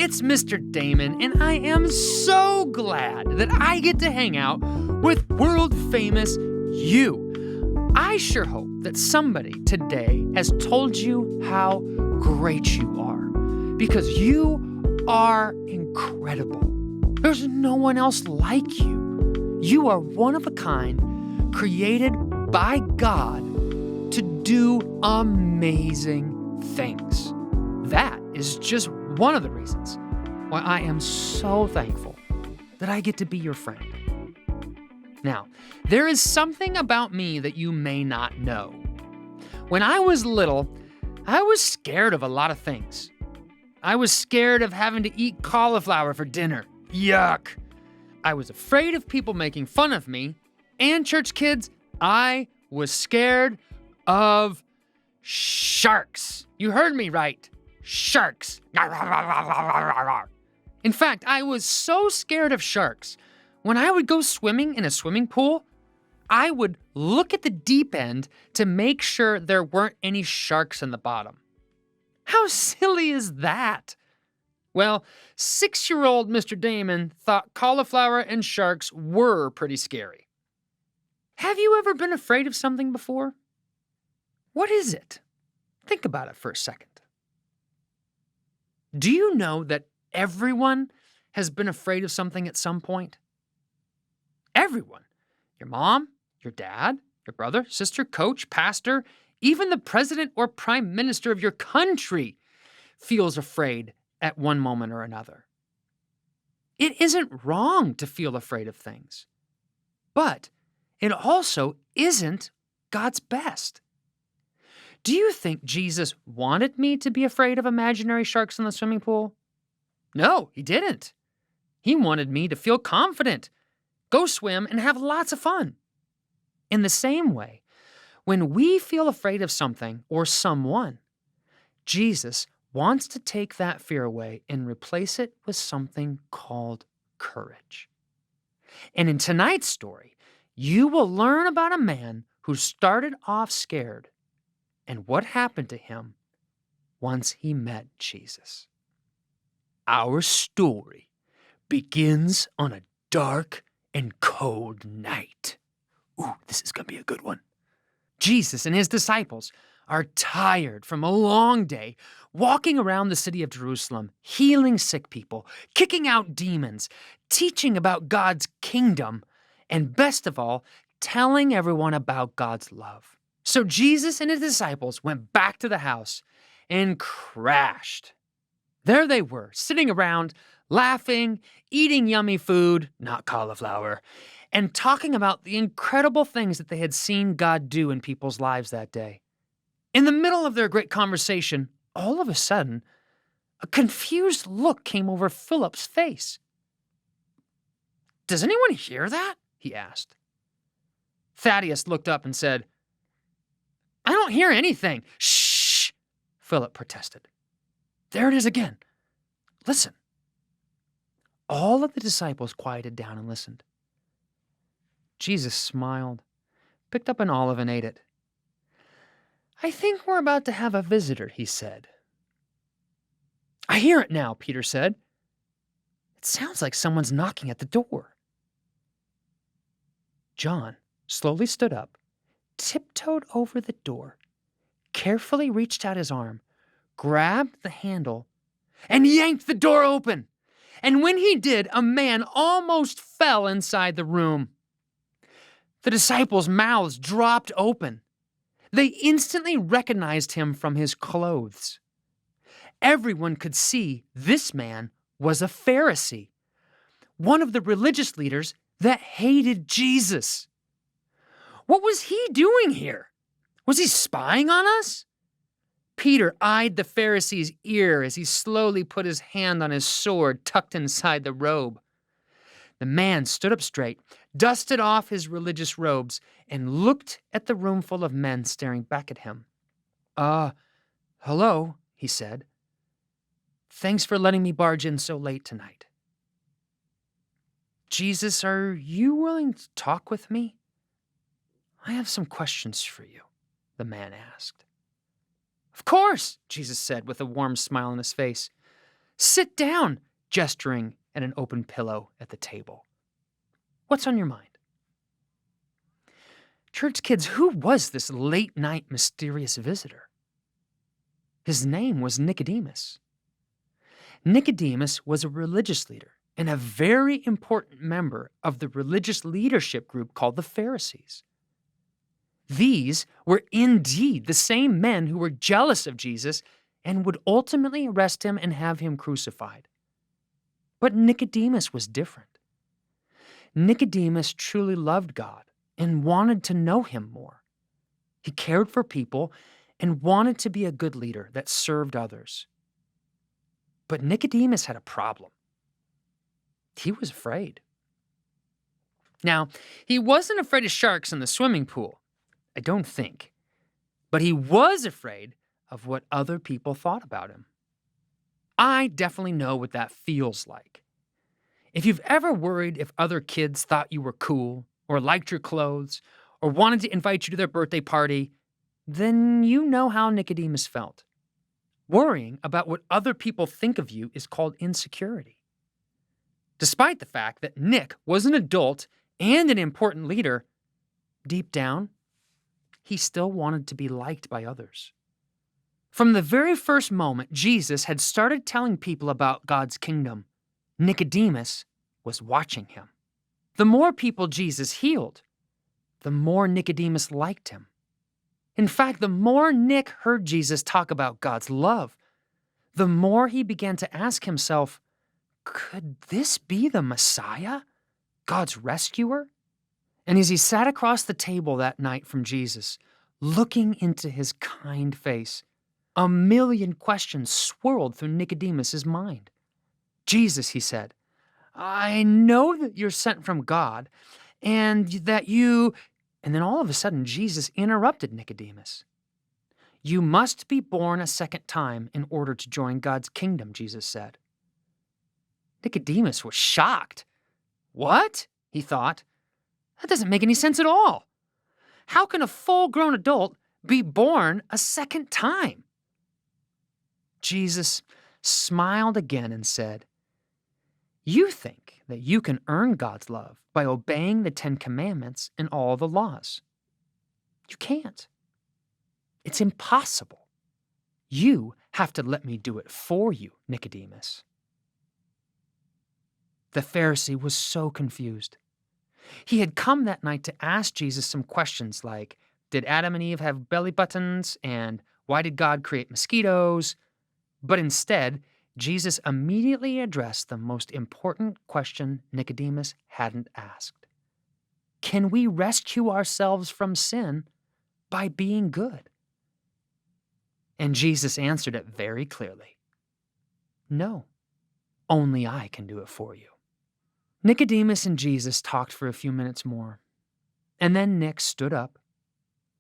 it's Mr. Damon, and I am so glad that I get to hang out with world-famous you. I sure hope that somebody today has told you how great you are, because you are incredible. There's no one else like you. You are one of a kind, created by God to do amazing things. That is just one of the reasons why I am so thankful that I get to be your friend. Now, there is something about me that you may not know. When I was little, I was scared of a lot of things. I was scared of having to eat cauliflower for dinner. Yuck. I was afraid of people making fun of me. And church kids, I was scared of sharks. You heard me right. Sharks. In fact, I was so scared of sharks. When I would go swimming in a swimming pool, I would look at the deep end to make sure there weren't any sharks in the bottom. How silly is that? Well, 6-year-old Mr. Damon thought cauliflower and sharks were pretty scary. Have you ever been afraid of something before? What is it? Think about it for a second. Do you know that everyone has been afraid of something at some point? Everyone. Your mom, your dad, your brother, sister, coach, pastor, even the president or prime minister of your country feels afraid at one moment or another. It isn't wrong to feel afraid of things, but it also isn't God's best. Do you think Jesus wanted me to be afraid of imaginary sharks in the swimming pool? No, he didn't. He wanted me to feel confident, go swim, and have lots of fun. In the same way, when we feel afraid of something or someone, Jesus wants to take that fear away and replace it with something called courage. And in tonight's story, you will learn about a man who started off scared and what happened to him once he met Jesus. Our story begins on a dark and cold night. Ooh, this is going to be a good one. Jesus and his disciples are tired from a long day walking around the city of Jerusalem, healing sick people, kicking out demons, teaching about God's kingdom, and best of all, telling everyone about God's love. So Jesus and his disciples went back to the house and crashed. There they were, sitting around, laughing, eating yummy food, not cauliflower, and talking about the incredible things that they had seen God do in people's lives that day. In the middle of their great conversation, all of a sudden, a confused look came over Philip's face. "Does anyone hear that?" he asked. Thaddeus looked up and said, "I don't hear anything." "Shh," Philip protested. "There it is again. Listen." All of the disciples quieted down and listened. Jesus smiled, picked up an olive and ate it. "I think we're about to have a visitor," he said. "I hear it now," Peter said. "It sounds like someone's knocking at the door." John slowly stood up, tiptoed over the door, carefully reached out his arm, grabbed the handle, and yanked the door open. And when he did, a man almost fell inside the room. The disciples' mouths dropped open. They instantly recognized him from his clothes. Everyone could see this man was a Pharisee, one of the religious leaders that hated Jesus. What was he doing here? Was he spying on us? Peter eyed the Pharisee's ear as he slowly put his hand on his sword tucked inside the robe. The man stood up straight, dusted off his religious robes, and looked at the room full of men staring back at him. Hello," he said. "Thanks for letting me barge in so late tonight." "Jesus, are you willing to talk with me? I have some questions for you," the man asked. "Of course," Jesus said with a warm smile on his face. Sit down, gesturing at an open pillow at the table. What's on your mind? Church kids, who was this late-night mysterious visitor? His name was Nicodemus. Nicodemus was a religious leader and a very important member of the religious leadership group called the Pharisees. These were indeed the same men who were jealous of Jesus and would ultimately arrest him and have him crucified. But Nicodemus was different. Nicodemus truly loved God and wanted to know him more. He cared for people and wanted to be a good leader that served others. But Nicodemus had a problem. He was afraid. Now, he wasn't afraid of sharks in the swimming pool, I don't think. But he was afraid of what other people thought about him. I definitely know what that feels like. If you've ever worried if other kids thought you were cool, or liked your clothes, or wanted to invite you to their birthday party, then you know how Nicodemus felt. Worrying about what other people think of you is called insecurity. Despite the fact that Nick was an adult and an important leader, deep down, he still wanted to be liked by others. From the very first moment Jesus had started telling people about God's kingdom, Nicodemus was watching him. The more people Jesus healed, the more Nicodemus liked him. In fact, the more Nick heard Jesus talk about God's love, the more he began to ask himself, could this be the Messiah, God's rescuer? And as he sat across the table that night from Jesus, looking into his kind face, a million questions swirled through Nicodemus's mind. Jesus, he said, I know that you're sent from God, and that you... And then all of a sudden, Jesus interrupted Nicodemus. You must be born a second time in order to join God's kingdom, Jesus said. Nicodemus was shocked. What? He thought. That doesn't make any sense at all. How can a full-grown adult be born a second time? Jesus smiled again and said, You think that you can earn God's love by obeying the 10 Commandments and all the laws. You can't. It's impossible. You have to let me do it for you, Nicodemus. The Pharisee was so confused. He had come that night to ask Jesus some questions like, did Adam and Eve have belly buttons? And why did God create mosquitoes? But instead, Jesus immediately addressed the most important question Nicodemus hadn't asked. Can we rescue ourselves from sin by being good? And Jesus answered it very clearly. No, only I can do it for you. Nicodemus and Jesus talked for a few minutes more, and then Nick stood up,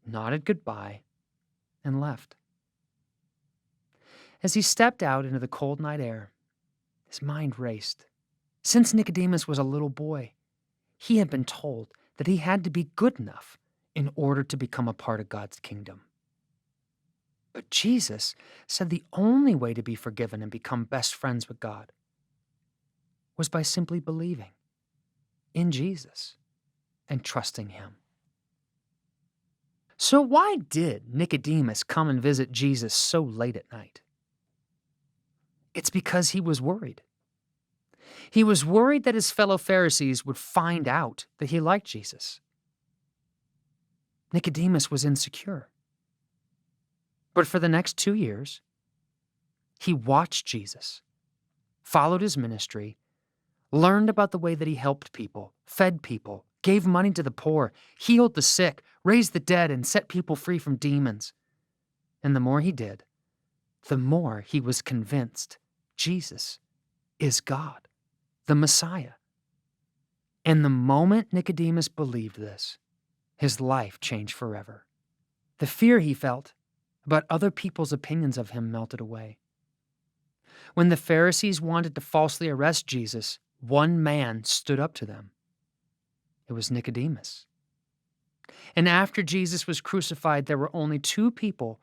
nodded goodbye, and left. As he stepped out into the cold night air, his mind raced. Since Nicodemus was a little boy, he had been told that he had to be good enough in order to become a part of God's kingdom. But Jesus said the only way to be forgiven and become best friends with God was by simply believing in Jesus and trusting him. So why did Nicodemus come and visit Jesus so late at night? It's because he was worried. He was worried that his fellow Pharisees would find out that he liked Jesus. Nicodemus was insecure. But for the next 2 years, he watched Jesus, followed his ministry, learned about the way that he helped people, fed people, gave money to the poor, healed the sick, raised the dead, and set people free from demons. And the more he did, the more he was convinced Jesus is God, the Messiah. And the moment Nicodemus believed this, his life changed forever. The fear he felt about other people's opinions of him melted away. When the Pharisees wanted to falsely arrest Jesus, one man stood up to them. It was Nicodemus. And after Jesus was crucified, there were only 2 people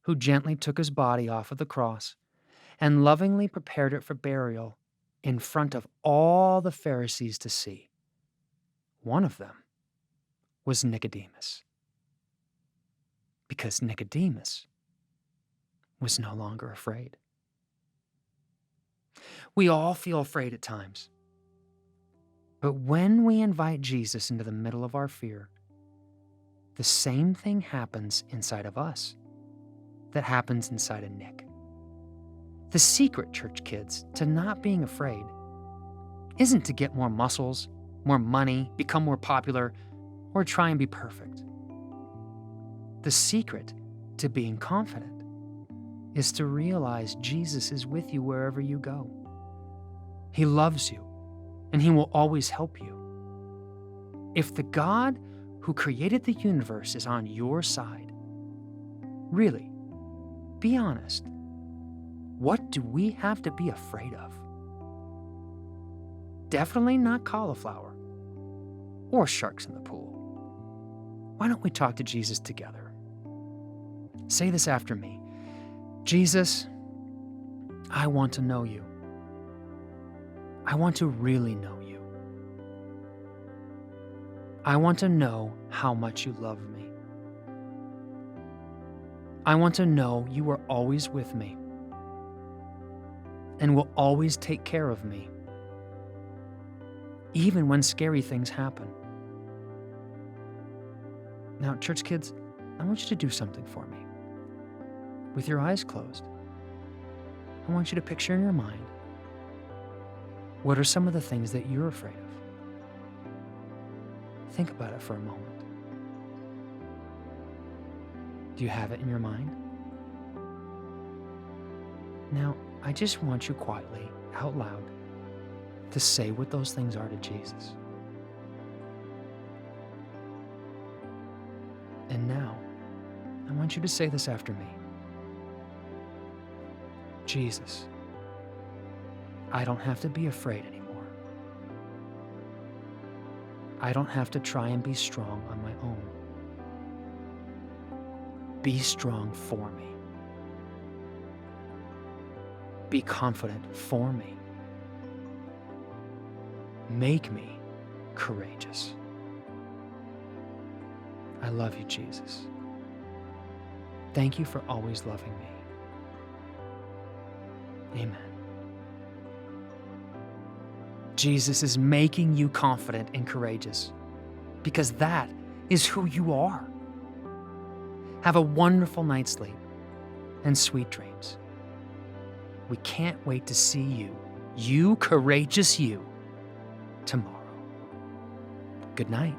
who gently took his body off of the cross and lovingly prepared it for burial in front of all the Pharisees to see. One of them was Nicodemus, because Nicodemus was no longer afraid. We all feel afraid at times. But when we invite Jesus into the middle of our fear, the same thing happens inside of us that happens inside of Nick. The secret, church kids, to not being afraid isn't to get more muscles, more money, become more popular, or try and be perfect. The secret to being confident is to realize Jesus is with you wherever you go. He loves you, and He will always help you. If the God who created the universe is on your side, really, be honest. What do we have to be afraid of? Definitely not cauliflower or sharks in the pool. Why don't we talk to Jesus together? Say this after me. Jesus, I want to know you. I want to really know you. I want to know how much you love me. I want to know you are always with me and will always take care of me, even when scary things happen. Now, church kids, I want you to do something for me. With your eyes closed, I want you to picture in your mind, what are some of the things that you're afraid of? Think about it for a moment. Do you have it in your mind? Now, I just want you quietly, out loud, to say what those things are to Jesus. And now, I want you to say this after me. Jesus, I don't have to be afraid anymore. I don't have to try and be strong on my own. Be strong for me. Be confident for me. Make me courageous. I love you, Jesus. Thank you for always loving me. Amen. Jesus is making you confident and courageous because that is who you are. Have a wonderful night's sleep and sweet dreams. We can't wait to see you courageous you, tomorrow. Good night.